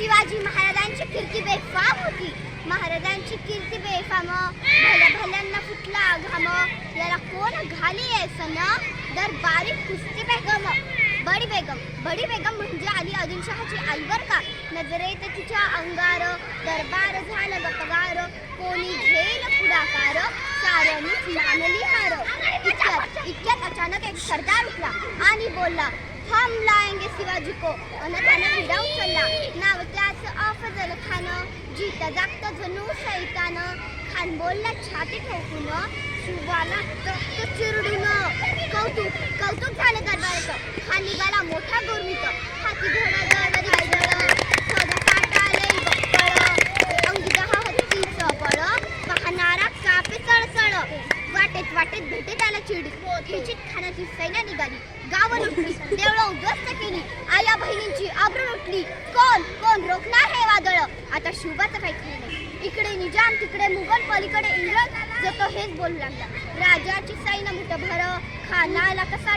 शिवाजी महाराजांची कीर्ती बेफाम होती. महाराजांची कीर्ती बेफाम, भल्या भल्यांना फुटला घाम. याला कोण घाली सन दरबारी कुस्ती बेगम. बडी बेगम म्हणजे अली आदिलशहाची आई बर का. नजरेत तिच्या अंगार दरबार झालं गपगार. कोणी घेईल पुढाकार साऱ्यांनीच मानली हार. इतक्यात अचानक एक सरदार उठला आणि बोलला, हम लाएंगे शिवाजी को. त्यानं विडा उचलला. नाव त्याचं अफजल खान. जीता जागत जणू शैतान. खान बोलला छाती ठोकून, शिवाला तख्त चिरडून. कौतुक झालं दरबाराचं. खान निघाला मोठा गुरमीत. हाती घोडा जड रायदळ. शोधा काटाले बक्कळ. अंगी दहा हत्तीचं बळ. पाहणारा कापे चळचळ. वाटेत भेटे त्याला चिड. खिचित खानाची सैन्य निघाली. गावं लुटली, देवळं उद्ध्वस्त केली. आया बहिणींची आबरू लुटली. कोण रोखणार हे वादळ. आता शिवबाचं काही खरं नाही. इकडे निजाम, तिकडे मुघल, पलीकडे इंग्रज. जतो हेच बोलू लागला. राजाची सैन्य मुठभर. खानाला कसा